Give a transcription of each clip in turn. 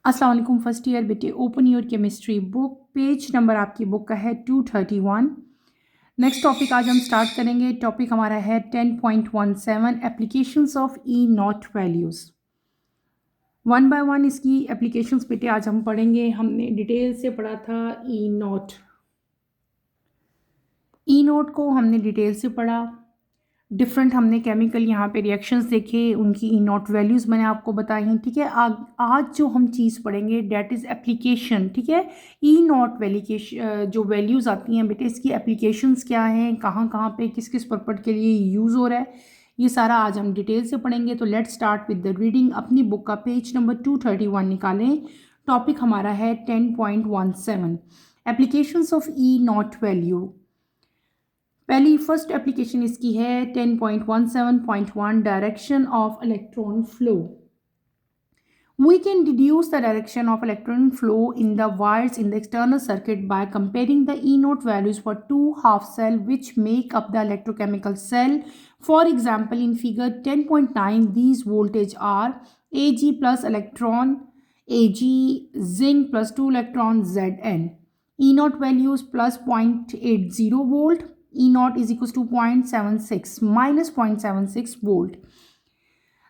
अस्सलाम वालेकुम first year बेटे। Open your chemistry book, page number आपकी बुक का है 231। नेक्स्ट टॉपिक आज हम स्टार्ट करेंगे। टॉपिक हमारा है 10.17 applications of E naught values. One by one इसकी एप्लीकेशंस बेटे आज हम पढ़ेंगे। हमने डिटेल से पढ़ा था ई नॉट। ई नोट को हमने डिटेल से पढ़ा। डिफरेंट हमने केमिकल यहाँ पे रिएक्शंस देखे, उनकी ई नॉट वैल्यूज़ मैंने आपको बताई। ठीक है, आज जो हम चीज़ पढ़ेंगे डेट इज़ एप्लीकेशन। ठीक है, ई नॉट वैल्यूकेशन जो वैल्यूज़ आती हैं बेटे, इसकी एप्लीकेशंस क्या हैं, कहाँ कहाँ पे किस किस पर्पज़ के लिए यूज़ हो रहा है, ये सारा आज हम डिटेल से पढ़ेंगे। तो let's start with the reading. अपनी बुक का पेज नंबर 231 निकालें। टॉपिक हमारा है 10.17 applications of E naught value. पहली फर्स्ट एप्लीकेशन इसकी है 10.17.1 direction of electron flow. We can deduce the direction of electron flow in the wires in the external circuit by comparing the E naught values for two half cell which make up the electrochemical cell. For example, in figure 10.9, these voltage are Ag plus electron Ag, zinc plus 2 electron Zn. E naught values plus 0.80 volt. E naught is equals to 0.76 minus 0.76 volt.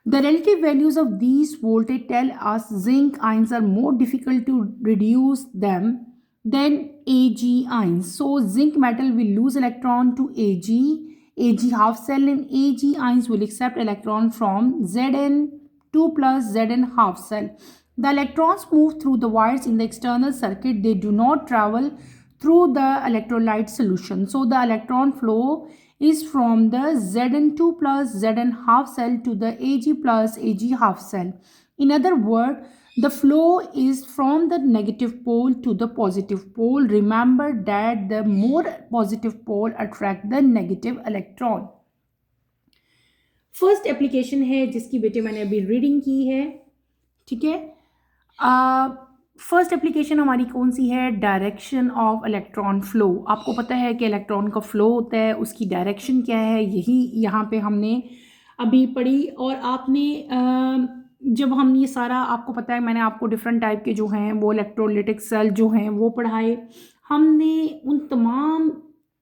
The relative values of these voltage tell us zinc ions are more difficult to reduce them than Ag ions. So zinc metal will lose electron to Ag. Ag half cell and Ag ions will accept electron from Zn2 plus Zn half cell. The electrons move through the wires in the external circuit. They do not travel through the electrolyte solution. So the electron flow is from the Zn2 plus Zn half cell to the Ag plus Ag half cell. In other words, the flow is from the negative pole to the positive pole. Remember that the more positive pole attract the negative electron. First application है जिसकी बेटे मैंने अभी reading की है। ठीक है, first application हमारी कौन सी है? Direction of electron flow. आपको पता है कि इलेक्ट्रॉन का फ्लो होता है, उसकी डायरेक्शन क्या है, यही यहाँ पे हमने अभी पढ़ी। और आपने जब हम ये सारा, आपको पता है मैंने आपको डिफरेंट टाइप के जो हैं वो इलेक्ट्रोलिटिक सेल जो हैं वो पढ़ाए। हमने उन तमाम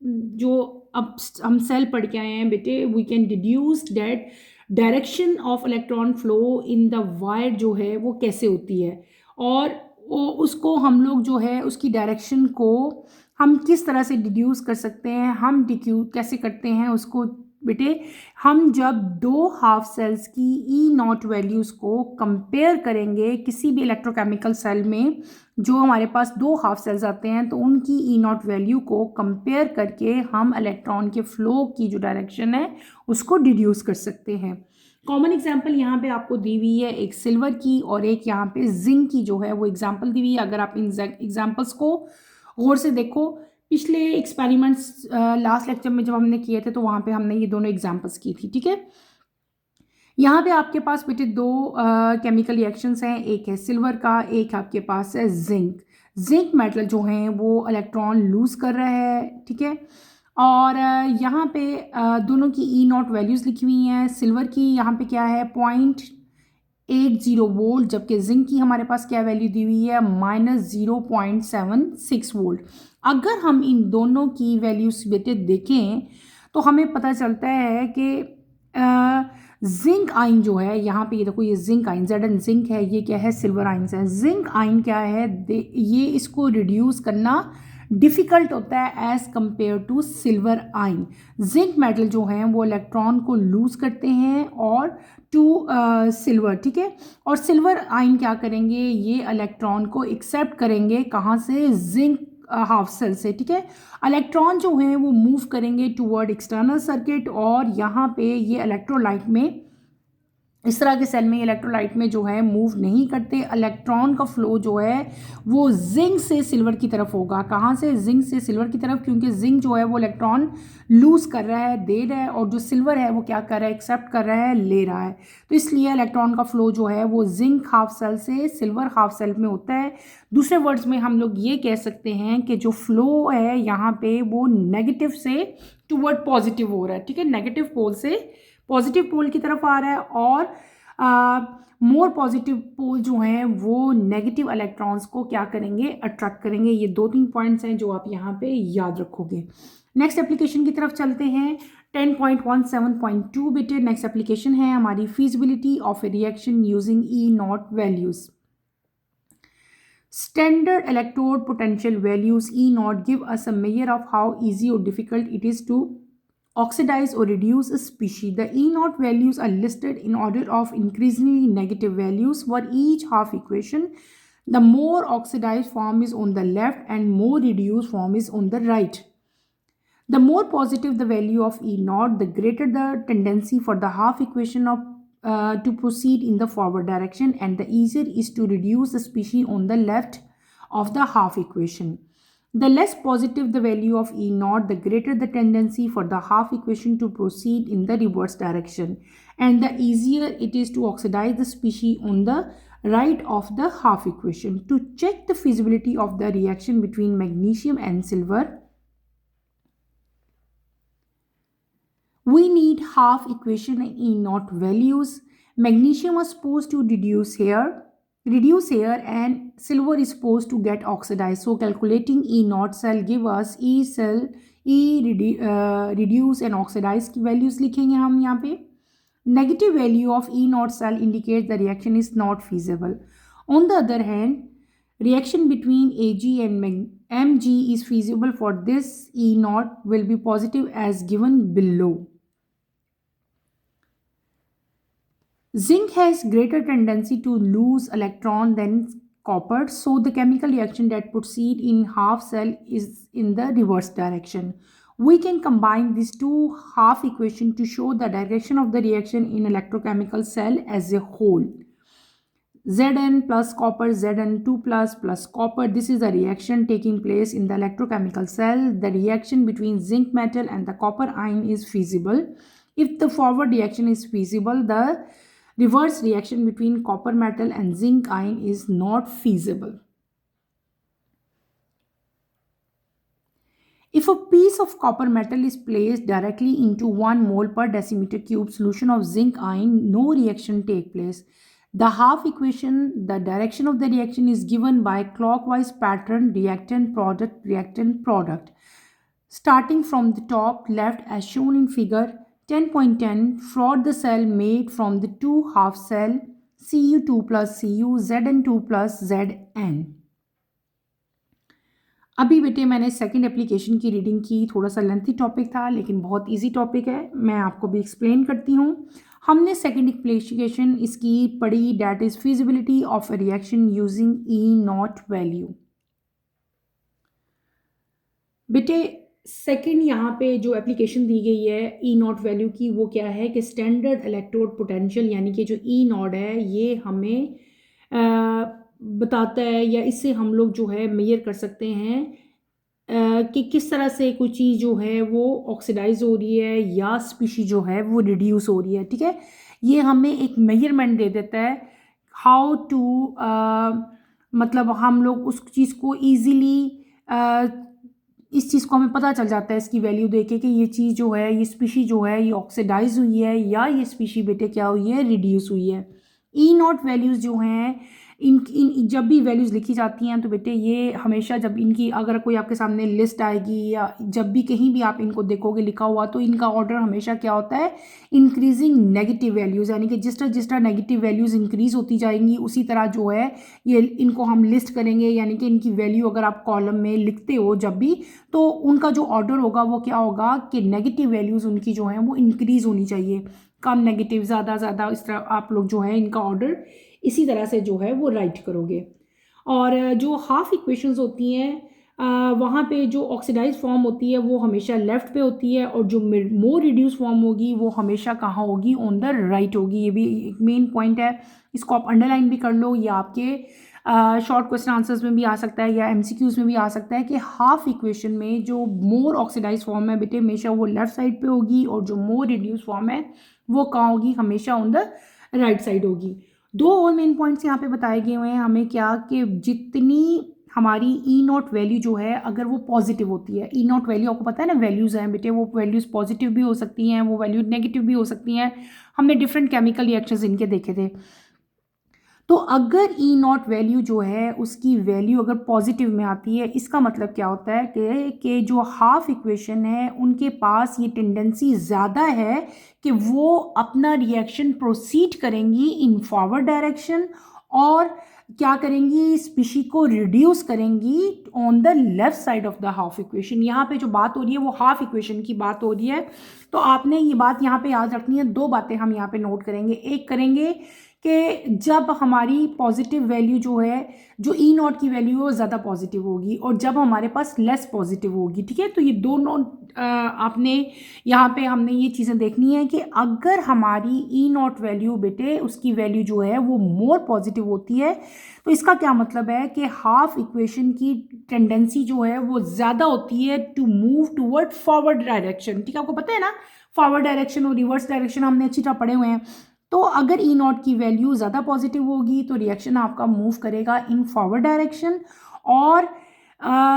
जो अब हम सेल पढ़ के आए हैं बेटे, we can deduce that direction of electron flow in the wire जो है वो कैसे होती है, और उसको हम लोग जो है उसकी डायरेक्शन को हम किस तरह से डिड्यूस कर सकते हैं। हम डिड्यूस कैसे करते हैं उसको बेटे? हम जब दो हाफ सेल्स की ई नॉट वैल्यूज़ को कंपेयर करेंगे किसी भी इलेक्ट्रोकेमिकल सेल में, जो हमारे पास दो हाफ सेल्स आते हैं, तो उनकी ई नॉट वैल्यू को कंपेयर करके हम इलेक्ट्रॉन के फ्लो की जो डायरेक्शन है उसको डिड्यूस कर सकते हैं। कॉमन एग्जाम्पल यहाँ पे आपको दी हुई है, एक सिल्वर की और एक यहाँ पे जिंक की जो है वो एग्जाम्पल दी हुई है। अगर आप इन एग्जाम्पल्स को गौर से देखो, पिछले एक्सपेरिमेंट्स लास्ट लेक्चर में जब हमने किए थे तो वहाँ पे हमने ये दोनों एग्जाम्पल्स की थी। ठीक है, यहाँ पे आपके पास बेटे दो केमिकल रिएक्शंस हैं, एक है सिल्वर का, एक आपके पास है जिंक। जिंक मेटल जो है वो इलेक्ट्रॉन लूज कर रहा है। ठीक है, और यहाँ पे दोनों की ई नॉट वैल्यूज़ लिखी हुई हैं। सिल्वर की यहाँ पे क्या है 0.80 वोल्ट, जबकि जिंक की हमारे पास क्या वैल्यू दी हुई है -0.76 वोल्ट। अगर हम इन दोनों की वैल्यूज बेटे देखें तो हमें पता चलता है कि जिंक आइन जो है, यहाँ पे ये देखो, ये जिंक आइन Zn जिंक है, ये क्या है सिल्वर आइंस है। जिंक आइन क्या है, ये इसको रिड्यूस करना डिफ़िकल्ट होता है एज़ कम्पेयर टू सिल्वर आइन। जिंक मेटल जो हैं वो इलेक्ट्रॉन को लूज़ करते हैं और टू सिल्वर। ठीक है, और सिल्वर आइन क्या करेंगे, ये इलेक्ट्रॉन को एक्सेप्ट करेंगे, कहाँ से? जिंक हाफ सेल से। ठीक है, इलेक्ट्रॉन जो हैं वो मूव करेंगे टूवर्ड एक्सटर्नल सर्किट, और यहाँ पे ये इलेक्ट्रोलाइट में, इस तरह के सेल में इलेक्ट्रोलाइट में जो है मूव नहीं करते। इलेक्ट्रॉन का फ्लो जो है वो जिंक से सिल्वर की तरफ होगा। कहाँ से? जिंक से सिल्वर की तरफ, क्योंकि जिंक जो है वो इलेक्ट्रॉन लूज कर रहा है, दे रहा है, और जो सिल्वर है वो क्या कर रहा है, एक्सेप्ट कर रहा है, ले रहा है। तो इसलिए इलेक्ट्रॉन का फ्लो जो है वो जिंक हाफ सेल से सिल्वर हाफ सेल में होता है। दूसरे वर्ड्स में हम लोग ये कह सकते हैं कि जो फ्लो है यहाँ पे वो नेगेटिव से टूवर्ड पॉजिटिव हो रहा है। ठीक है, नेगेटिव पोल से पॉजिटिव पोल की तरफ आ रहा है, और मोर पॉजिटिव पोल जो हैं वो नेगेटिव इलेक्ट्रॉन्स को क्या करेंगे, अट्रैक्ट करेंगे। ये 2-3 पॉइंट्स हैं जो आप यहाँ पे याद रखोगे। नेक्स्ट एप्लीकेशन की तरफ चलते हैं। 10.17.2 बेटे नेक्स्ट एप्लीकेशन है हमारी, feasibility of A reaction using E not values. Standard electrode potential values E naught give us a measure of how easy or difficult it is to oxidize or reduce a species. The E naught values are listed in order of increasingly negative values for each half equation. The more oxidized form is on the left and more reduced form is on the right. The more positive the value of E naught, the greater the tendency for the half equation of to proceed in the forward direction, and the easier is to reduce the species on the left of the half equation. The less positive the value of E naught, the greater the tendency for the half equation to proceed in the reverse direction, and the easier it is to oxidize the species on the right of the half equation. To check the feasibility of the reaction between magnesium and silver, we need half equation E naught values. Magnesium was supposed to reduce here and silver is supposed to get oxidized. So calculating E naught cell give us reduce and oxidize की values लिखेंगे हम यहाँ पे. Negative value of E naught cell indicates the reaction is not feasible. On the other hand, reaction between Ag and Mg is feasible. For this, E naught will be positive as given below. Zinc has greater tendency to lose electron than copper, so the chemical reaction that proceeds in half cell is in the reverse direction. We can combine these two half equations to show the direction of the reaction in electrochemical cell as a whole. Zn plus copper, Zn2 plus copper. This is a reaction taking place in the electrochemical cell. The reaction between zinc metal and the copper ion is feasible. If the forward reaction is feasible, the reverse reaction between copper metal and zinc ion is not feasible. If a piece of copper metal is placed directly into 1 mole per decimeter cube solution of zinc ion, no reaction take place. The half equation, the direction of the reaction is given by clockwise pattern, reactant product. Starting from the top left as shown in figure 10.10, plot the cell made from the two half cell Cu2 plus Cu, Zn2 plus Zn. अभी बेटे मैंने second application की reading की, थोड़ा सा lengthy topic था लेकिन बहुत इजी टॉपिक है, मैं आपको भी एक्सप्लेन करती हूँ। हमने सेकंड एप्लीकेशन इसकी पढ़ी, that is feasibility of a reaction using E naught value. बेटे सेकंड यहाँ पे जो एप्लीकेशन दी गई है ई नॉट वैल्यू की, वो क्या है कि स्टैंडर्ड इलेक्ट्रोड पोटेंशियल यानी कि जो ई नॉट है ये हमें बताता है, या इससे हम लोग जो है मेजर कर सकते हैं कि किस तरह से कोई चीज़ जो है वो ऑक्सीडाइज हो रही है या स्पीशी जो है वो रिड्यूस हो रही है। ठीक है, ये हमें एक मेजरमेंट दे देता है हाउ टू, मतलब हम लोग उस चीज़ को ईजीली इस चीज़ को हमें पता चल जाता है इसकी वैल्यू देके कि ये चीज़ जो है, ये स्पीशी जो है ये ऑक्सीडाइज हुई है या ये स्पीशी बेटे क्या हुई है, रिड्यूस हुई है। ई नॉट वैल्यूज़ जो हैं इन जब भी वैल्यूज़ लिखी जाती हैं तो बेटे ये हमेशा जब इनकी अगर कोई आपके सामने लिस्ट आएगी या जब भी कहीं भी आप इनको देखोगे लिखा हुआ, तो इनका ऑर्डर हमेशा क्या होता है, इंक्रीजिंग नेगेटिव वैल्यूज़, यानी कि जिस तरह नेगेटिव वैल्यूज़ इंक्रीज होती जाएंगी उसी तरह जो है ये इनको हम लिस्ट करेंगे, यानी कि इनकी वैल्यू अगर आप कॉलम में लिखते हो जब भी, तो उनका जो ऑर्डर होगा वो क्या होगा कि नेगेटिव वैल्यूज़ उनकी जो हैं वो इंक्रीज़ होनी चाहिए, कम नेगेटिव ज़्यादा, इस तरह आप लोग जो है इनका ऑर्डर इसी तरह से जो है वो राइट करोगे। और जो हाफ इक्वेशंस होती हैं वहाँ पे जो ऑक्सीडाइज फॉर्म होती है वो हमेशा लेफ़्ट पे होती है, और जो मोर रिड्यूस फॉर्म होगी वो हमेशा कहाँ होगी, ऑन द राइट होगी। ये भी एक मेन पॉइंट है, इसको आप अंडरलाइन भी कर लो, या आपके शॉर्ट क्वेश्चन आंसर्स में भी आ सकता है या MCQs में भी आ सकता है कि हाफ इक्वेशन में जो मोर ऑक्सीडाइज फॉर्म है बेटे हमेशा वो लेफ़्ट साइड पे होगी, और जो मोर रिड्यूस फॉर्म है वो कहाँ होगी, हमेशा ऑन द राइट साइड होगी। दो और मेन पॉइंट्स यहाँ पे बताए गए हुए हैं हमें क्या, कि जितनी हमारी ई नॉट वैल्यू जो है अगर वो पॉजिटिव होती है, ई नॉट वैल्यू आपको पता है ना वैल्यूज़ हैं बेटे, वो वैल्यूज़ पॉजिटिव भी हो सकती हैं, वो वैल्यू नेगेटिव भी हो सकती हैं, हमने डिफरेंट केमिकल रिएक्शंस इनके देखे थे। तो अगर ई नॉट वैल्यू जो है उसकी वैल्यू अगर पॉजिटिव में आती है, इसका मतलब क्या होता है कि जो हाफ इक्वेशन है उनके पास ये टेंडेंसी ज़्यादा है कि वो अपना रिएक्शन प्रोसीड करेंगी इन फॉरवर्ड डायरेक्शन और क्या करेंगी, स्पीशी को रिड्यूस करेंगी on the left side of the half equation. यहाँ पे जो बात हो रही है वो हाफ इक्वेशन की बात हो रही है। तो आपने ये बात यहाँ पे याद रखनी है, दो बातें हम यहाँ पे नोट करेंगे। एक करेंगे कि जब हमारी पॉजिटिव वैल्यू जो है, जो ई नॉट की वैल्यू है वो ज़्यादा पॉजिटिव होगी, और जब हमारे पास लेस पॉजिटिव होगी, ठीक है। तो ये दोनों आपने यहाँ पे हमने ये चीज़ें देखनी है कि अगर हमारी ई नॉट वैल्यू बेटे उसकी वैल्यू जो है वो मोर पॉजिटिव होती है, तो इसका क्या मतलब है कि हाफ इक्वेशन की टेंडेंसी जो है वो ज़्यादा होती है to move toward forward direction. ठीक है, आपको पता है ना फॉरवर्ड डायरेक्शन और रिवर्स डायरेक्शन हमने अच्छी तरह पढ़े हुए हैं। तो अगर ई नॉट की वैल्यू ज़्यादा पॉजिटिव होगी तो रिएक्शन आपका मूव करेगा इन फॉरवर्ड डायरेक्शन, और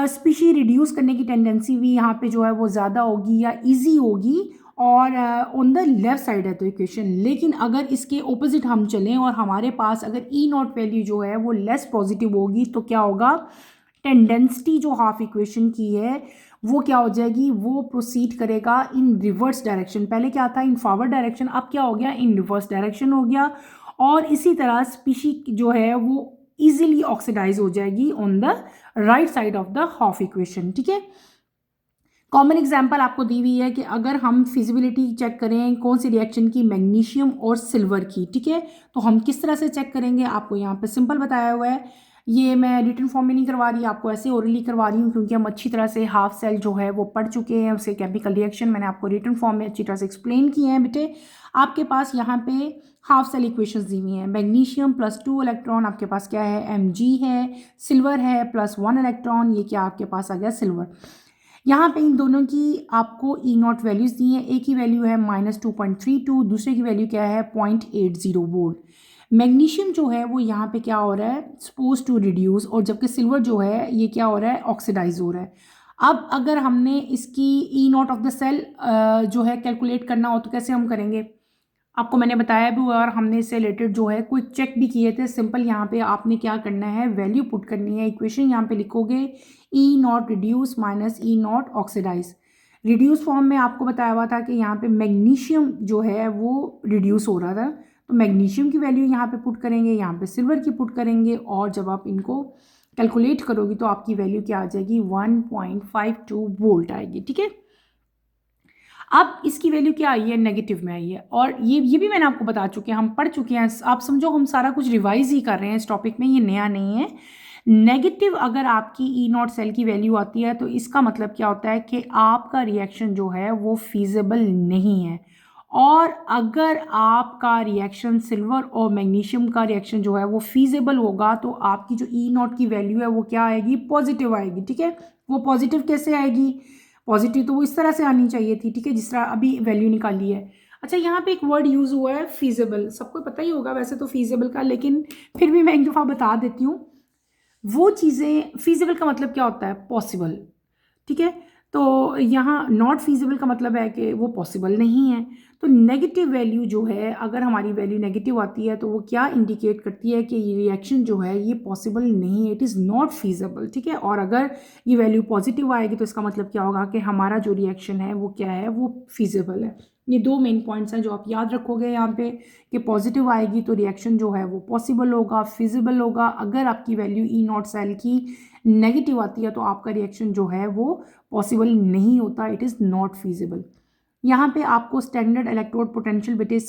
स्पीशी रिड्यूस करने की टेंडेंसी भी यहाँ पे जो है वो ज़्यादा होगी या इजी होगी, और ऑन द लेफ्ट साइड है तो इक्वेशन। लेकिन अगर इसके ऑपोजिट हम चलें और हमारे पास अगर ई नॉट वैल्यू जो है वो लेस पॉजिटिव होगी, तो क्या होगा, टेंडेंसिटी जो हाफ इक्वेशन की है वो क्या हो जाएगी, वो प्रोसीड करेगा इन रिवर्स डायरेक्शन। पहले क्या था, इन फॉरवर्ड डायरेक्शन, अब क्या हो गया, इन रिवर्स डायरेक्शन हो गया। और इसी तरह स्पीशी जो है वो इजीली ऑक्सीडाइज हो जाएगी on the right side of the half equation. ठीक है, कॉमन एग्जांपल आपको दी हुई है कि अगर हम फिजिबिलिटी चेक करें कौन सी रिएक्शन की, मैग्नीशियम और सिल्वर की, ठीक है, तो हम किस तरह से चेक करेंगे, आपको यहाँ पे सिंपल बताया हुआ है। ये मैं रिटन फॉर्म में नहीं करवा रही, आपको ऐसे ओरली करवा रही हूँ, क्योंकि हम अच्छी तरह से हाफ सेल जो है वो पढ़ चुके हैं, उसके केमिकल रिएक्शन मैंने आपको रिटन फॉर्म में अच्छी तरह से एक्सप्लेन किए हैं। बेटे आपके पास यहाँ पे हाफ सेल इक्वेशंस दी हुई हैं। मैग्नीशियम +2 इलेक्ट्रॉन आपके पास क्या है, Mg है, सिल्वर है +1 इलेक्ट्रॉन, ये क्या आपके पास आ गया, सिल्वर। यहाँ पे इन दोनों की आपको ई नॉट वैल्यूज़ दी हैं, एक की वैल्यू है -2.32, दूसरे की वैल्यू क्या है 0.80 वोल्ट। मैग्नीशियम जो है वो यहाँ पे क्या हो रहा है, सपोज टू रिड्यूस, और जबकि सिल्वर जो है ये क्या हो रहा है, ऑक्सीडाइज हो रहा है। अब अगर हमने इसकी ई नॉट ऑफ द सेल जो है कैलकुलेट करना हो तो कैसे हम करेंगे, आपको मैंने बताया भी, और हमने इससे रिलेटेड जो है क्विक चेक भी किए थे। सिंपल यहाँ पे आपने क्या करना है, वैल्यू पुट करनी है, इक्वेशन यहाँ पे लिखोगे E not reduce minus E not oxidise. Reduce form में आपको बताया हुआ था कि यहाँ पे मैग्नीशियम जो है वो रिड्यूस हो रहा था, तो मैग्नीशियम की वैल्यू यहाँ पे पुट करेंगे, यहाँ पे सिल्वर की पुट करेंगे, और जब आप इनको कैलकुलेट करोगी तो आपकी वैल्यू क्या आ जाएगी, 1.52 वोल्ट आएगी। ठीक है, अब इसकी वैल्यू क्या आई है, नेगेटिव में आई है, और ये भी मैंने आपको बता चुके हैं, हम पढ़ चुके हैं, आप समझो हम सारा कुछ रिवाइज ही कर रहे हैं इस टॉपिक में, ये नया नहीं है। नेगेटिव अगर आपकी ई नॉट सेल की वैल्यू आती है तो इसका मतलब क्या होता है कि आपका रिएक्शन जो है वो फीजिबल नहीं है, और अगर आपका रिएक्शन सिल्वर और मैग्नीशियम का रिएक्शन जो है वो फीजिबल होगा तो आपकी जो ई नॉट की वैल्यू है वो क्या आएगी, पॉजिटिव आएगी। ठीक है, वो पॉजिटिव कैसे आएगी, पॉजिटिव तो वो इस तरह से आनी चाहिए थी, ठीक है, जिस तरह अभी वैल्यू निकाली है। अच्छा, यहाँ पे एक वर्ड यूज़ हुआ है फीजिबल, सबको पता ही होगा वैसे तो फीजिबल का, लेकिन फिर भी मैं एक दफ़ा बता देती हूँ। वो चीज़ें, फीजिबल का मतलब क्या होता है, पॉसिबल। ठीक है, तो यहाँ नॉट फीजिबल का मतलब है कि वो पॉसिबल नहीं है। तो नेगेटिव वैल्यू जो है, अगर हमारी वैल्यू नेगेटिव आती है तो वो क्या इंडिकेट करती है कि ये रिएक्शन जो है ये पॉसिबल नहीं है, इट इज़ नॉट फीजिबल। ठीक है, और अगर ये वैल्यू पॉजिटिव आएगी तो इसका मतलब क्या होगा कि हमारा जो रिएक्शन है वो क्या है, वो फीजिबल है। ये दो मेन पॉइंट्स हैं जो आप याद रखोगे यहाँ पे, कि पॉजिटिव आएगी तो रिएक्शन जो है वो पॉसिबल होगा, फिजिबल होगा। अगर आपकी वैल्यू ई नॉट सेल की नेगेटिव आती है तो आपका रिएक्शन जो है वो पॉसिबल नहीं होता, इट इज़ नॉट फीजिबल। यहाँ पे आपको स्टैंडर्ड इलेक्ट्रोड पोटेंशियल बेटे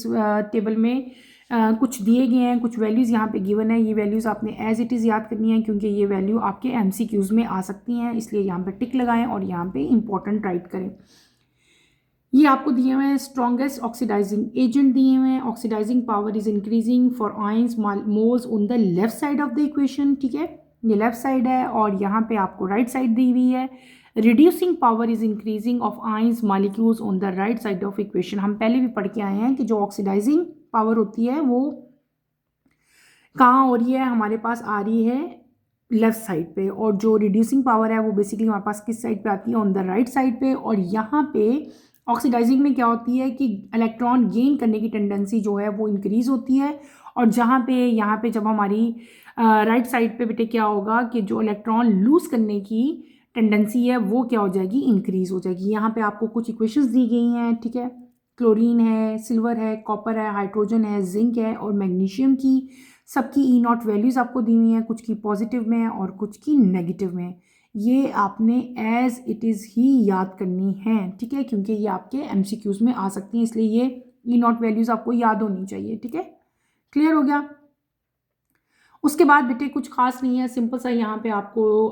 टेबल में कुछ दिए गए हैं, कुछ वैल्यूज़ यहाँ पे गिवन है। ये वैल्यूज़ आपने एज इट इज़ याद करनी है, क्योंकि ये वैल्यू आपके MCQs में आ सकती हैं, इसलिए यहाँ पे टिक लगाएं और यहाँ पे इंपॉर्टेंट राइट करें। ये आपको दिए हुए हैं स्ट्रॉन्गेस्ट ऑक्सीडाइजिंग एजेंट दिए हुए हैं, oxidising power is increasing for ions moles on the left side of the equation. ठीक है, ये लेफ्ट साइड है, और यहाँ पे आपको राइट साइड दी हुई है। Reducing power is increasing of ions molecules on the right side of equation. हम पहले भी पढ़ के आए हैं कि जो ऑक्सीडाइजिंग पावर होती है वो कहाँ हो रही है, हमारे पास आ रही है लेफ़्ट साइड पे, और जो रिड्यूसिंग पावर है वो बेसिकली हमारे पास किस साइड पे आती है, ऑन द राइट साइड पे। और यहाँ पे ऑक्सीडाइजिंग में क्या होती है कि इलेक्ट्रॉन गेन करने की टेंडेंसी जो है वो इंक्रीज़ होती है, और जहाँ पे यहाँ पे जब हमारी राइट साइड पे बेटे क्या होगा कि जो इलेक्ट्रॉन लूज़ करने की टेंडेंसी है वो क्या हो जाएगी, इंक्रीज़ हो जाएगी। यहाँ पे आपको कुछ इक्वेशंस दी गई हैं, ठीक है। क्लोरीन है, सिल्वर है, कॉपर है, हाइड्रोजन है, जिंक है और मैग्नीशियम की सबकी ई नॉट वैल्यूज़ आपको दी हुई हैं, कुछ की पॉजिटिव में और कुछ की नेगेटिव में। ये आपने एज इट इज़ ही याद करनी है, ठीक है, क्योंकि ये आपके एमसीक्यूज़ में आ सकती हैं, इसलिए ये ई नॉट वैल्यूज़ आपको याद होनी चाहिए, ठीक है। क्लियर हो गया। उसके बाद बेटे कुछ खास नहीं है, सिंपल सा यहाँ पे आपको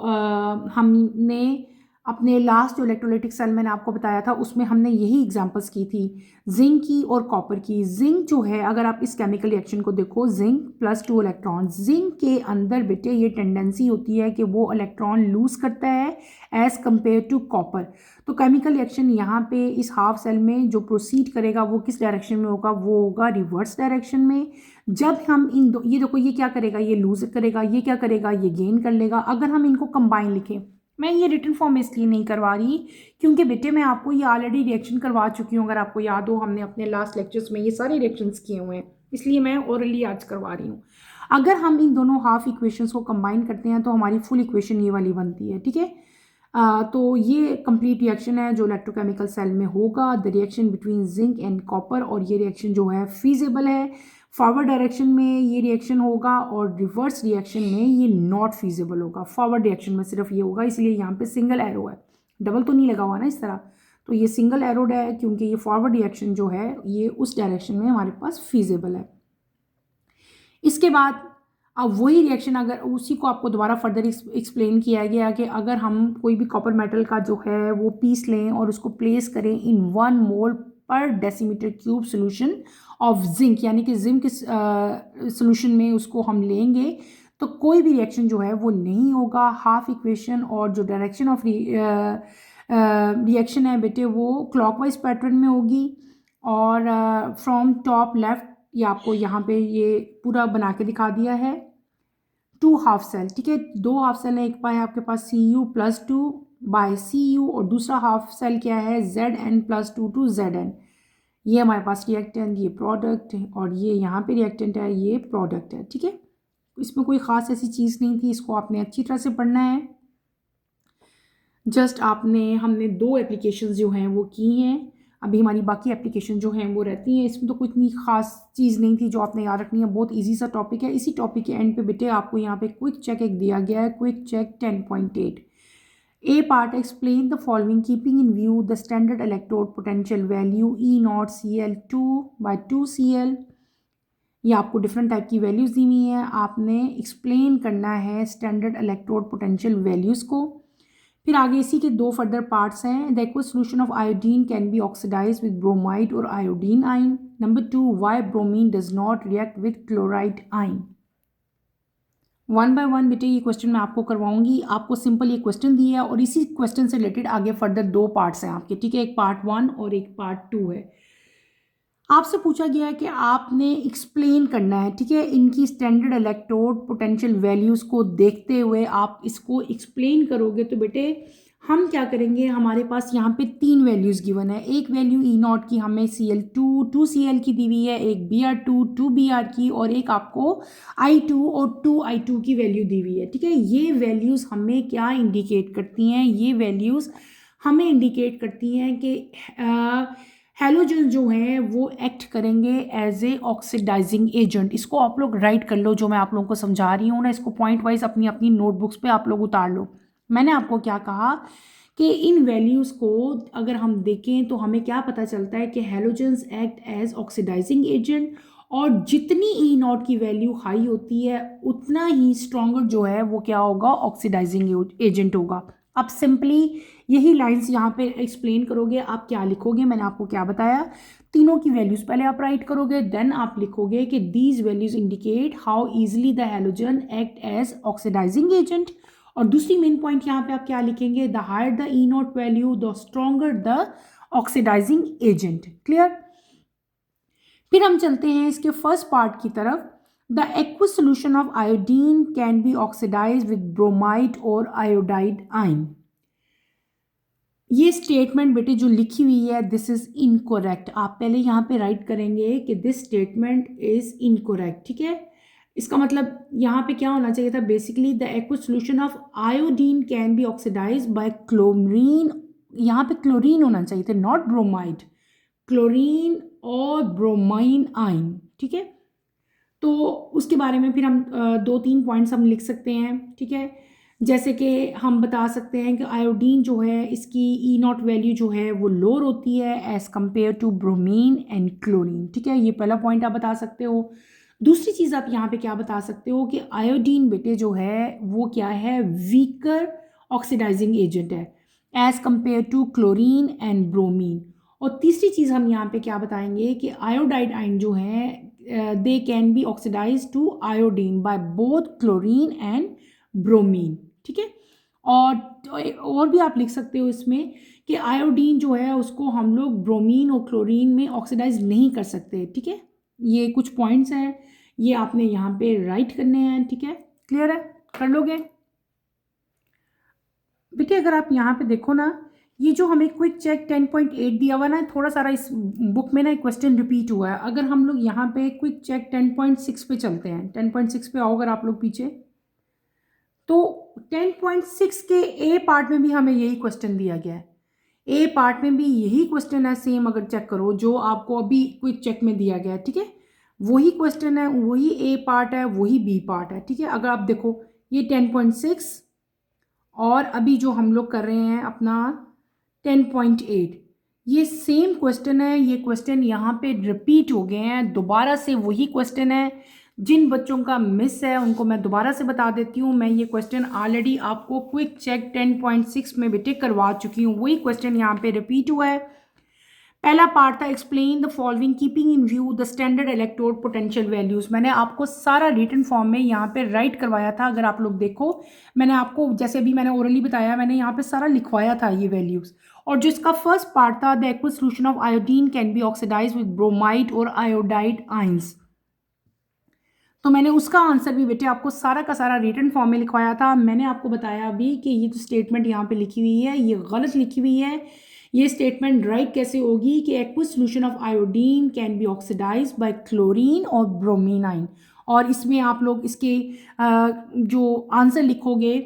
हमने अपने लास्ट जो इलेक्ट्रोलाइटिक सेल मैंने आपको बताया था उसमें हमने यही एग्जांपल्स की थी, जिंक की और कॉपर की। जिंक जो है, अगर आप इस केमिकल रिएक्शन को देखो, जिंक +2 इलेक्ट्रॉन, जिंक के अंदर बेटे ये टेंडेंसी होती है कि वो इलेक्ट्रॉन लूज करता है एज़ कम्पेयर टू कॉपर। तो केमिकल रिएक्शन यहाँ पे इस हाफ सेल में जो प्रोसीड करेगा वो किस डायरेक्शन में होगा, वो होगा रिवर्स डायरेक्शन में। जब हम इन दो, ये देखो ये क्या करेगा, ये लूज करेगा, ये क्या करेगा, ये गेन कर लेगा। अगर हम इनको कंबाइन लिखें, मैं ये रिटन फॉर्म में इसलिए नहीं करवा रही क्योंकि बेटे मैं आपको ये ऑलरेडी रिएक्शन करवा चुकी हूँ, अगर आपको याद हो हमने अपने लास्ट लेक्चर्स में ये सारे रिएक्शंस किए हुए हैं, इसलिए मैं ओरली आज करवा रही हूँ। अगर हम इन दोनों हाफ इक्वेशंस को कंबाइन करते हैं तो हमारी फुल इक्वेशन ये वाली बनती है, ठीक है। तो ये कंप्लीट रिएक्शन है जो इलेक्ट्रोकेमिकल सेल में होगा, the reaction between zinc and copper. और ये रिएक्शन जो है फीजिबल है, फॉरवर्ड डायरेक्शन में ये रिएक्शन होगा और रिवर्स रिएक्शन में ये नॉट फीजिबल होगा। फॉरवर्ड रिएक्शन में सिर्फ ये होगा, इसलिए यहाँ पे सिंगल एरो है, डबल तो नहीं लगा हुआ ना इस तरह, तो ये सिंगल एरोड है क्योंकि ये फॉरवर्ड रिएक्शन जो है ये उस डायरेक्शन में हमारे पास फीजिबल है। इसके बाद अब वही रिएक्शन अगर उसी को आपको दोबारा फर्दर एक्सप्लेन किया गया कि अगर हम कोई भी कॉपर मेटल का जो है वो पीस लें और उसको प्लेस करें इन 1 मोल पर decimetre cube solution of zinc, यानी कि जिंक के सोल्यूशन में उसको हम लेंगे तो कोई भी रिएक्शन जो है वो नहीं होगा। हाफ इक्वेशन और जो डायरेक्शन ऑफ रिएक्शन है बेटे वो क्लॉकवाइज पैटर्न में होगी। और फ्रॉम टॉप लेफ्ट ये आपको यहाँ पे ये पूरा बना के दिखा दिया है। 2 हाफ सेल, ठीक है, 2 हाफ सेल है, एक पाए आपके पास Cu+2 बाय Cu और दूसरा हाफ सेल क्या है Zn+2 टू Zn। ये हमारे पास रिएक्टेंट, ये प्रोडक्ट, और ये यहाँ पे रिएक्टेंट है, ये प्रोडक्ट है, ठीक है। इसमें कोई ख़ास ऐसी चीज़ नहीं थी, इसको आपने अच्छी तरह से पढ़ना है। जस्ट हमने 2 एप्लीकेशंस जो हैं वो की हैं, अभी हमारी बाकी एप्लीकेशन जो हैं वो रहती हैं। इसमें तो कुछ इतनी खास चीज़ नहीं थी जो आपने याद रखनी है, बहुत इजी सा टॉपिक है। इसी टॉपिक के एंड पे बेटे आपको यहाँ पे क्विक चेक एक दिया गया है, quick check 10.8। A part explain the following keeping in view the standard electrode potential value E0 Cl2 by 2Cl। ये आपको डिफरेंट टाइप की वैल्यूज़ दी हुई हैं, आपने एक्सप्लेन करना है स्टैंडर्ड इलेक्ट्रोड पोटेंशियल वैल्यूज़ को। फिर आगे इसी के 2 फर्दर पार्ट्स हैं। The aqueous solution of iodine can be oxidise with bromide और iodine ion. Number 2, why bromine does not react with chloride ion. 1 bye 1 बेटे ये क्वेश्चन मैं आपको करवाऊंगी। आपको सिंपल ये क्वेश्चन दिया है और इसी क्वेश्चन से रिलेटेड आगे फर्दर 2 पार्ट्स हैं आपके, ठीक है, एक पार्ट 1 और एक पार्ट 2 है। आपसे पूछा गया है कि आपने एक्सप्लेन करना है, ठीक है, इनकी स्टैंडर्ड इलेक्ट्रोड पोटेंशियल वैल्यूज़ को देखते हुए आप इसको एक्सप्लेन करोगे। तो बेटे हम क्या करेंगे, हमारे पास यहाँ पे 3 वैल्यूज़ गिवन है। एक वैल्यू E0 की हमें Cl2 2Cl की दी हुई है, एक Br2 2Br की, और एक आपको I2 और 2I2 की वैल्यू दी हुई है, ठीक है। ये वैल्यूज़ हमें क्या इंडिकेट करती हैं, ये वैल्यूज़ हमें इंडिकेट करती हैं कि हैलोजन जो हैं वो एक्ट करेंगे एज ए ऑक्सीडाइजिंग एजेंट। इसको आप लोग राइट कर लो, जो मैं आप लोगों को समझा रही हूँ ना, इसको पॉइंट वाइज अपनी अपनी नोटबुक्स पे आप लोग उतार लो। मैंने आपको क्या कहा कि इन वैल्यूज़ को अगर हम देखें तो हमें क्या पता चलता है कि halogens act as oxidising agent, और जितनी E0 की वैल्यू हाई होती है उतना ही स्ट्रॉन्गर जो है वो क्या होगा, ऑक्सीडाइजिंग एजेंट होगा। आप सिंपली यही लाइंस यहाँ पे एक्सप्लेन करोगे। आप क्या लिखोगे, मैंने आपको क्या बताया, तीनों की वैल्यूज़ पहले आप राइट करोगे, देन आप लिखोगे कि these values indicate how easily the halogen act as oxidising agent. और दूसरी मेन पॉइंट यहाँ पे आप क्या लिखेंगे, the higher the E0 value the stronger the oxidising agent. Clear. फिर हम चलते हैं इसके फर्स्ट पार्ट की तरफ। The aqueous solution of iodine can be oxidized with bromide or iodide ion. ये स्टेटमेंट बेटे जो लिखी हुई है दिस इज इनकोरेक्ट, आप पहले यहाँ पे राइट करेंगे कि दिस स्टेटमेंट इज इनकोरेक्ट, ठीक है। इसका मतलब यहाँ पे क्या होना चाहिए था, basically the aqueous solution of iodine can be oxidise by chlorine, यहाँ पे क्लोरीन होना चाहिए था, नॉट ब्रोमाइड, क्लोरीन और ब्रोमाइन आयन, ठीक है। तो उसके बारे में फिर हम 2-3 पॉइंट्स हम लिख सकते हैं, ठीक है। जैसे कि हम बता सकते हैं कि आयोडीन जो है इसकी ई नॉट वैल्यू जो है वो लोअर होती है as compare to bromine and chlorine, ठीक है। ये पहला पॉइंट आप बता सकते हो। दूसरी चीज़ आप यहाँ पे क्या बता सकते हो कि आयोडीन बेटे जो है वो क्या है, वीकर ऑक्सीडाइजिंग एजेंट है as compare to chlorine and bromine. और तीसरी चीज़ हम यहाँ पे क्या बताएंगे कि आयोडाइड आयन जो है they can be oxidise to iodine by both chlorine and bromine, ठीक है। और भी आप लिख सकते हो इसमें कि आयोडीन जो है उसको हम लोग ब्रोमीन और क्लोरीन में ऑक्सीडाइज नहीं कर सकते, ठीक है। ये कुछ पॉइंट्स हैं, ये आपने यहाँ पे राइट करने हैं, ठीक है। क्लियर है, कर लोगे बेटे। अगर आप यहाँ पे देखो ना, ये जो हमें क्विक चेक 10.8 दिया हुआ ना, थोड़ा सारा इस बुक में ना एक क्वेश्चन रिपीट हुआ है। अगर हम लोग यहाँ पे क्विक चेक 10.6 पे चलते हैं, 10.6 पे आओ अगर आप लोग पीछे, तो 10.6 के ए पार्ट में भी हमें यही क्वेश्चन दिया गया है। ए पार्ट में भी यही क्वेश्चन है सेम, अगर चेक करो जो आपको अभी क्विक चेक में दिया गया है, ठीक है। वही क्वेश्चन है, वही ए पार्ट है, वही बी पार्ट है, ठीक है। अगर आप देखो ये 10.6 और अभी जो हम लोग कर रहे हैं अपना 10.8, ये सेम क्वेश्चन है। ये क्वेश्चन यहाँ पे रिपीट हो गए हैं, दोबारा से वही क्वेश्चन है। जिन बच्चों का मिस है उनको मैं दोबारा से बता देती हूँ, मैं ये क्वेश्चन ऑलरेडी आपको क्विक चेक 10.6 में बेटे करवा चुकी हूँ। वही क्वेश्चन यहाँ पे रिपीट हुआ है। पहला पार्ट था explain the following keeping in view the standard electrode potential values. मैंने आपको सारा रिटन फॉर्म में यहाँ पे राइट करवाया था। अगर आप लोग देखो, मैंने आपको जैसे अभी मैंने ओरली बताया, मैंने यहाँ पे सारा लिखवाया था ये वैल्यूज। और जो इसका फर्स्ट पार्ट था the aqueous solution of iodine can be oxidise with bromide और आयोडाइड आयंस, तो मैंने उसका आंसर भी बेटे आपको सारा का सारा रिटन फॉर्म में लिखवाया था। मैंने आपको बताया अभी कि ये जो स्टेटमेंट यहाँ पे लिखी हुई है ये गलत लिखी हुई है। ये स्टेटमेंट राइट कैसे होगी कि aqueous solution of iodine can be oxidise by chlorine और ब्रोमीन आयन। और इसमें आप लोग इसके जो आंसर लिखोगे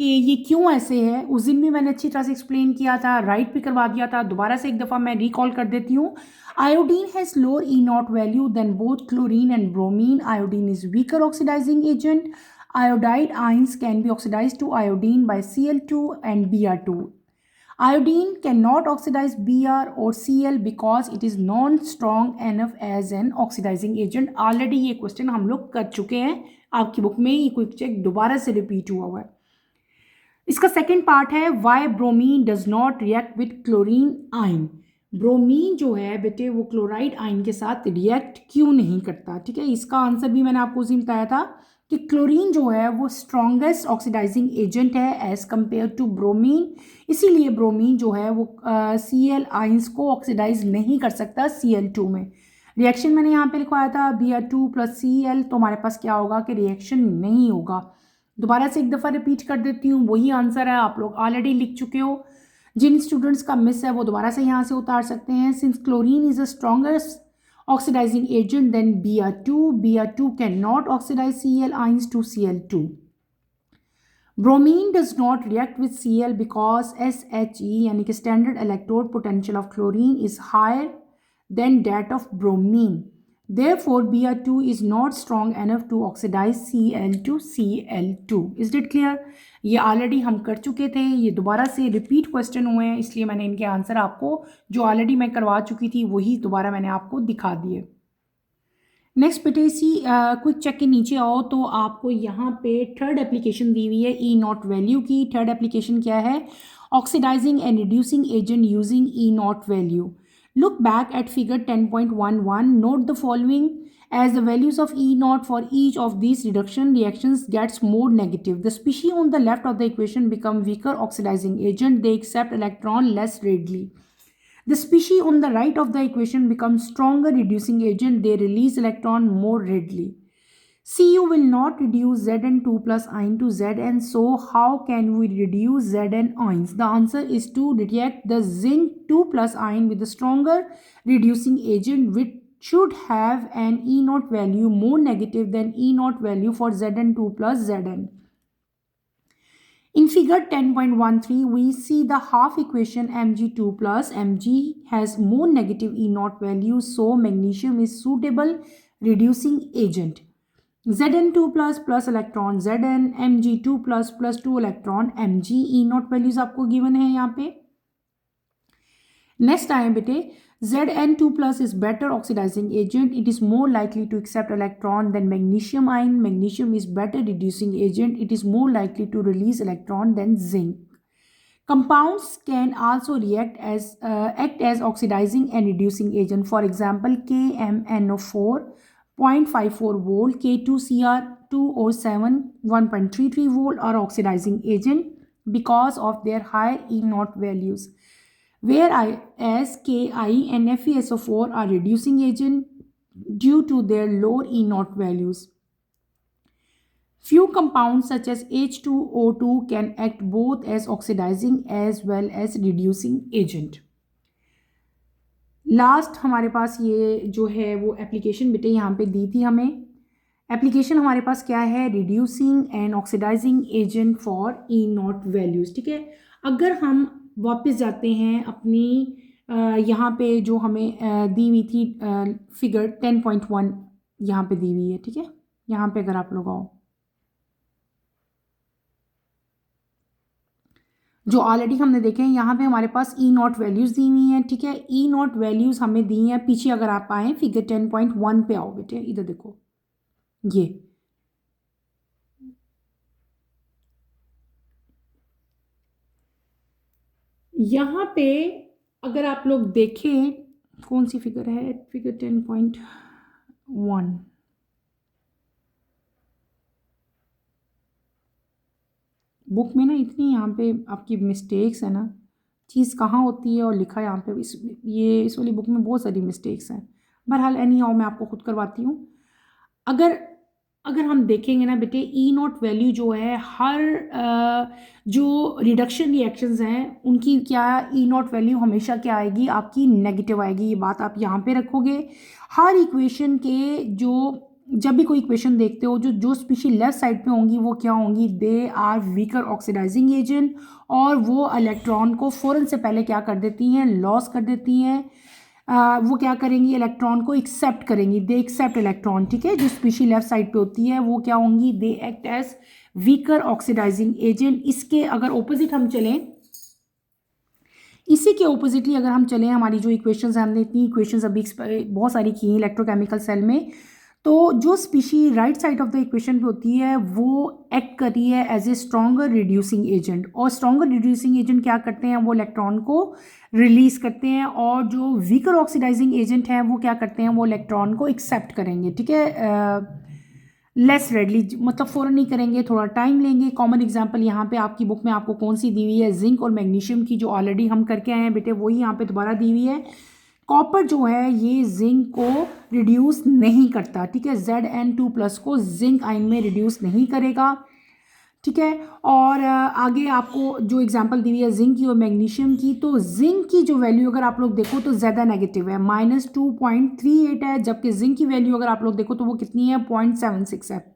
कि ये क्यों ऐसे है, उस दिन भी मैंने अच्छी तरह से एक्सप्लेन किया था, राइट भी करवा दिया था। दोबारा से एक दफ़ा मैं रिकॉल कर देती हूँ। Iodine has lower E naught value than both chlorine and bromine. Iodine is weaker oxidizing agent. Iodide ions can be oxidized to iodine by Cl2 and Br2. Iodine cannot oxidize Br or Cl because it is non-strong enough as an oxidizing agent. Already ये question हम लोग कर चुके हैं आपकी book में, ये quick check दोबारा से रिपीट हुआ है। इसका सेकेंड पार्ट है why bromine does not react with chlorine ion. Bromine जो है बेटे वो क्लोराइड आयन के साथ रिएक्ट क्यों नहीं करता, ठीक है। इसका आंसर भी मैंने आपको उसी बताया था कि क्लोरीन जो है वो स्ट्रॉन्गेस्ट ऑक्सीडाइजिंग एजेंट है एज कंपेयर टू ब्रोमीन, इसीलिए ब्रोमीन जो है वो Cl आयंस को ऑक्सीडाइज नहीं कर सकता Cl2 में। रिएक्शन मैंने यहाँ पे लिखवाया था Br2 + Cl, तो हमारे पास क्या होगा कि रिएक्शन नहीं होगा। दोबारा से एक दफ़ा रिपीट कर देती हूँ, वही आंसर है, आप लोग ऑलरेडी लिख चुके हो। जिन स्टूडेंट्स का मिस है वो दोबारा से यहाँ से उतार सकते हैं। Since chlorine is a strongest oxidizing agent than Br2, Br2 cannot oxidize Cl ions to Cl2. Bromine does not react with Cl because SHE यानी कि standard electrode potential of chlorine is higher than that of bromine. Therefore, Br2 is not strong enough to oxidize Cl to Cl2. Is it clear? ये already हम कर चुके थे, ये दोबारा से रिपीट क्वेश्चन हुए हैं, इसलिए मैंने इनके आंसर आपको जो ऑलरेडी मैं करवा चुकी थी वही दोबारा मैंने आपको दिखा दिए। नेक्स्ट बेटे इसी क्विक चेक के नीचे आओ तो आपको यहाँ पे थर्ड एप्लीकेशन दी हुई है ई नॉट वैल्यू की। थर्ड एप्लीकेशन क्या है, oxidising and reducing agent using E naught value. Look back at figure 10.11. Note the following. As the values of E naught for each of these reduction reactions gets more negative, the species on the left of the equation become weaker oxidizing agent. They accept electron less readily. The species on the right of the equation become stronger reducing agent. They release electron more readily. Cu will not reduce Zn2 plus ion to Zn, so how can we reduce Zn ions? The answer is to react the zinc 2 plus ion with a stronger reducing agent, which should have an E naught value more negative than E naught value for Zn2 plus Zn. In figure 10.13, we see the half equation Mg2 plus Mg has more negative E naught value, so magnesium is suitable reducing agent. Zn2 plus electron Zn, Mg2 plus 2 electron Mg, E not values आपको given है यहाँ पे. Next आए बेटे, Zn2 plus is better oxidizing agent. It is more likely to accept electron than magnesium ion. Magnesium is better reducing agent. It is more likely to release electron than zinc. Compounds can also act as oxidizing and reducing agent. For example, KMnO4 0.54 volt, K2Cr2O7 1.33 volt are oxidizing agent because of their higher E naught values, whereas Ki and FeSO4 are reducing agent due to their lower E naught values. Few compounds such as H2O2 can act both as oxidizing as well as reducing agent. Last हमारे पास ये जो है वो application बेटे यहाँ पे दी थी हमें. एप्लीकेशन हमारे पास क्या है, reducing and oxidising agent for E naught values. ठीक है, अगर हम वापस जाते हैं अपनी यहाँ पे जो हमें दी हुई थी फिगर 10.1 यहाँ पे दी हुई है. ठीक है, यहाँ पे अगर आप लोग आओ, जो ऑलरेडी हमने देखे हैं यहाँ पे हमारे पास ई नॉट वैल्यूज़ दी हुई हैं. ठीक है, ई नॉट वैल्यूज़ हमें दी हैं. पीछे अगर आप आए फिगर 10.1 पे आओ बेटे, इधर देखो, ये यहाँ पे अगर आप लोग देखें, कौन सी फिगर है, फिगर 10.1. बुक में ना इतनी यहाँ पे आपकी मिस्टेक्स है ना, चीज़ कहाँ होती है और लिखा है यहाँ पे, इस वाली बुक में बहुत सारी मिस्टेक्स हैं. बहरहाल एनी हाउ मैं आपको खुद करवाती हूँ. अगर हम देखेंगे ना बेटे, ई नॉट वैल्यू जो है हर जो रिडक्शन रिएक्शंस हैं उनकी क्या ई नॉट वैल्यू हमेशा क्या आएगी, आपकी नेगेटिव आएगी. ये बात आप यहाँ पे रखोगे. हर इक्वेशन के जो जब भी कोई इक्वेशन देखते हो, जो स्पीशी लेफ्ट साइड पे होंगी वो क्या होंगी, they are weaker oxidising agent, और वो इलेक्ट्रॉन को फ़ौरन से पहले क्या कर देती हैं, लॉस कर देती हैं. वो क्या करेंगी, इलेक्ट्रॉन को एक्सेप्ट करेंगी, दे एक्सेप्ट इलेक्ट्रॉन. ठीक है, जो स्पीशी लेफ्ट साइड पे होती है वो क्या होंगी, they act as weaker oxidising agent. इसके अगर ऑपोजिट हम चलें, इसी के ऑपोजिटली अगर हम चलें, हमारी जो इक्वेशंस हैं, हमने इतनी इक्वेशंस अभी बहुत सारी की हैं इलेक्ट्रोकेमिकल सेल में, तो जो species right side of the equation पे होती है वो एक्ट कर रही है as a stronger reducing agent. और स्ट्रॉन्गर रिड्यूसिंग एजेंट क्या करते हैं, वो इलेक्ट्रॉन को रिलीज करते हैं, और जो वीकर ऑक्सीडाइजिंग एजेंट है वो क्या करते हैं, वो इलेक्ट्रॉन को एक्सेप्ट करेंगे. ठीक है, लेस रेडली, मतलब फ़ौरन नहीं करेंगे, थोड़ा टाइम लेंगे. कॉमन एग्जांपल यहाँ पे आपकी बुक में आपको कौन सी दी हुई है, जिंक और मैग्नीशियम की, जो ऑलरेडी हम करके आए हैं बेटे, वही यहाँ पे दोबारा दी हुई है. कॉपर जो है ये जिंक को रिड्यूस नहीं करता. ठीक है, Zn2 प्लस को जिंक आयन में रिड्यूस नहीं करेगा. ठीक है, और आगे आपको जो एग्जांपल दी हुई है जिंक की और मैग्नीशियम की, तो जिंक की जो वैल्यू अगर आप लोग देखो तो ज़्यादा नेगेटिव है, -2.38 है, जबकि जिंक की वैल्यू अगर आप लोग देखो तो वो कितनी है, 0.76 है.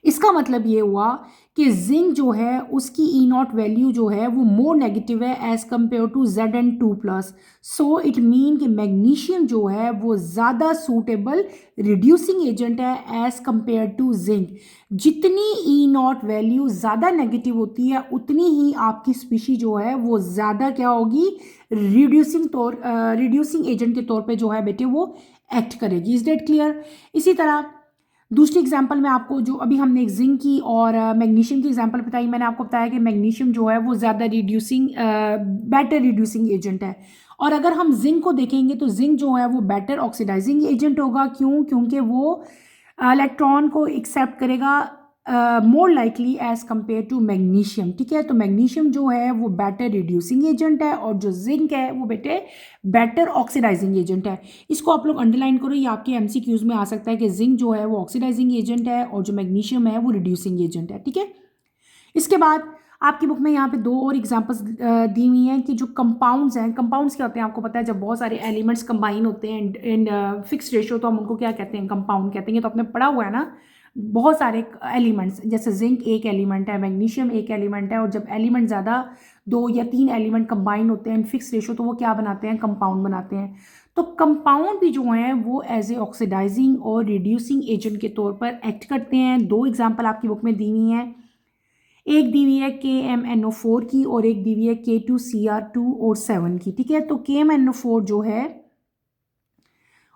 इसका मतलब ये हुआ कि जिंक जो है उसकी ई नॉट वैल्यू जो है वो मोर नेगेटिव है as compare to Zn2 plus. So it mean कि मैग्नीशियम जो है वो ज़्यादा सूटेबल रिड्यूसिंग एजेंट है एज कम्पेयर टू जिंक. जितनी ई नॉट वैल्यू ज़्यादा नेगेटिव होती है उतनी ही आपकी स्पीशी जो है वो ज़्यादा क्या होगी, रिड्यूसिंग एजेंट के तौर पे जो है बेटे वो एक्ट करेगी. Is that clear. इसी तरह दूसरी एग्जांपल में आपको, जो अभी हमने जिंक की और मैग्नीशियम की एग्जांपल बताई, मैंने आपको बताया कि मैग्नीशियम जो है वो ज़्यादा बेटर रिड्यूसिंग एजेंट है. और अगर हम जिंक को देखेंगे तो जिंक जो है वो बेटर ऑक्सीडाइजिंग एजेंट होगा. क्यों? क्योंकि वो इलेक्ट्रॉन को एक्सेप्ट करेगा more likely as compare to magnesium, ठीक है। तो मैग्नीशियम जो है वो बेटर रिड्यूसिंग एजेंट है और जो जिंक है वो बेटर ऑक्सीडाइजिंग एजेंट है। इसको आप लोग अंडरलाइन करो, ये आपके एमसीक्यूज में आ सकता है कि जिंक जो है वो ऑक्सीडाइजिंग एजेंट है और जो मैग्नीशियम है वो रिड्यूसिंग एजेंट है, ठीक है। इसके बाद आपकी बुक में यहाँ पे दो और एग्जांपल्स दी हुई हैं कि जो कंपाउंड्स हैं, कंपाउंड्स क्या होते हैं आपको पता है, जब बहुत सारे एलिमेंट्स कंबाइन होते हैं इन फिक्स रेशियो तो हम उनको क्या कहते हैं, कंपाउंड कहते हैं। ये तो आपने पढ़ा हुआ है ना, बहुत सारे एलिमेंट्स, जैसे जिंक एक एलिमेंट है, मैग्नीशियम एक एलिमेंट है, और जब एलिमेंट ज़्यादा 2 या 3 एलिमेंट कंबाइन होते हैं इन फिक्स रेशियो तो वो क्या बनाते हैं, कंपाउंड बनाते हैं। तो कंपाउंड भी जो हैं वो एज ए ऑक्सीडाइजिंग और रिड्यूसिंग एजेंट के तौर पर एक्ट करते हैं। दो एग्जाम्पल आपकी बुक में दी हुई हैं, एक दी हुई है KMnO4 की और एक दी हुई है K2Cr2O7 की, ठीक है। तो KMnO4 जो है,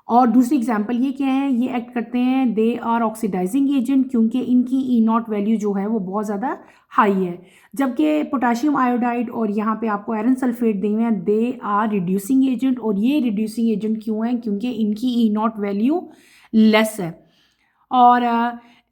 और दूसरी एग्जांपल ये क्या है, ये एक्ट करते हैं, दे आर ऑक्सीडाइजिंग एजेंट, क्योंकि इनकी E0 वैल्यू जो है वो बहुत ज़्यादा हाई है। जबकि पोटाशियम आयोडाइड और यहाँ पे आपको आयरन सल्फेट दे हुए हैं, दे आर रिड्यूसिंग एजेंट, और ये रिड्यूसिंग एजेंट क्यों है, क्योंकि इनकी E0 वैल्यू लेस है। और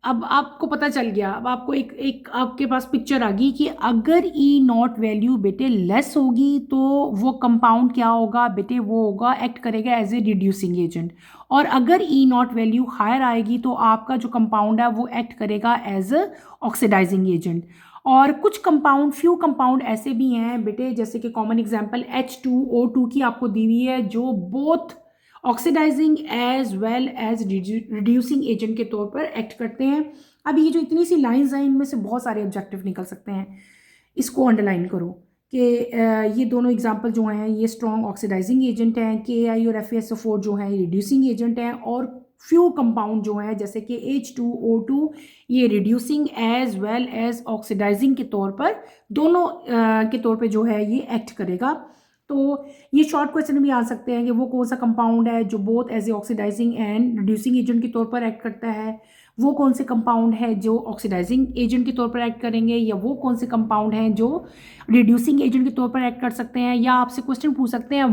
अब आपको पता चल गया, अब आपको एक आपके पास पिक्चर आ गई कि अगर E0 वैल्यू बेटे लेस होगी तो वो कंपाउंड क्या होगा बेटे, वो होगा एक्ट करेगा एज ए रिड्यूसिंग एजेंट, और अगर E0 वैल्यू हायर आएगी तो आपका जो कंपाउंड है वो एक्ट करेगा एज ए ऑक्सीडाइजिंग एजेंट। और कुछ कंपाउंड, फ्यू कंपाउंड ऐसे भी हैं बेटे, जैसे कि कॉमन एग्जांपल H2O2 की आपको दी हुई है, जो both oxidising as well as reducing agent के तौर पर एक्ट करते हैं। अब ये जो इतनी सी लाइंस हैं इनमें से बहुत सारे ऑब्जेक्टिव निकल सकते हैं, इसको अंडरलाइन करो कि ये दोनों एग्जांपल जो हैं ये स्ट्रॉन्ग ऑक्सीडाइजिंग एजेंट हैं, KI और FeSO4 जो हैं रिड्यूसिंग एजेंट हैं, और फ्यू कंपाउंड जो हैं जैसे कि H2O2 ये reducing as well as oxidising के तौर पर, दोनों के तौर पे जो है ये एक्ट करेगा। तो ये शॉर्ट क्वेश्चन भी आ सकते हैं कि वो कौन सा कंपाउंड है जो both as a oxidising and reducing agent के तौर पर एक्ट करता है, वो कौन से कंपाउंड है जो ऑक्सीडाइजिंग एजेंट के तौर पर एक्ट करेंगे, या वो कौन से कंपाउंड हैं जो रिड्यूसिंग एजेंट के तौर पर एक्ट कर सकते हैं। या आपसे क्वेश्चन पूछ सकते हैं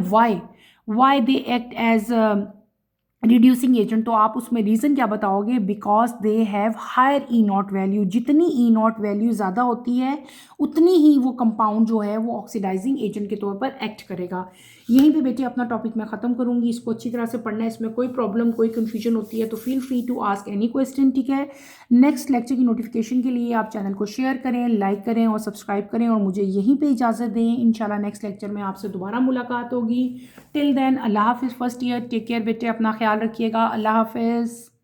why they act as reducing agent, तो आप उसमें रीज़न क्या बताओगे, because they have higher E0 value, जितनी E0 वैल्यू ज़्यादा होती है उतनी ही वो कंपाउंड जो है वो ऑक्सीडाइजिंग एजेंट के तौर पर एक्ट करेगा। यहीं पे बेटे अपना टॉपिक मैं ख़त्म करूँगी, इसको अच्छी तरह से पढ़ना है, इसमें कोई प्रॉब्लम कोई कन्फ्यूजन होती है तो feel free to ask any question, ठीक है। नेक्स्ट लेक्चर की नोटिफिकेशन के लिए आप चैनल को शेयर करें, लाइक करें और सब्सक्राइब करें, और मुझे यहीं पर इजाज़त दें। इंशाल्लाह नेक्स्ट लेक्चर में आपसे दोबारा मुलाकात होगी। टिल देन अल्लाह हाफिज़। फर्स्ट ईयर टेक केयर बेटे, अपना ख्याल रखिएगा। अल्लाह हाफिज़।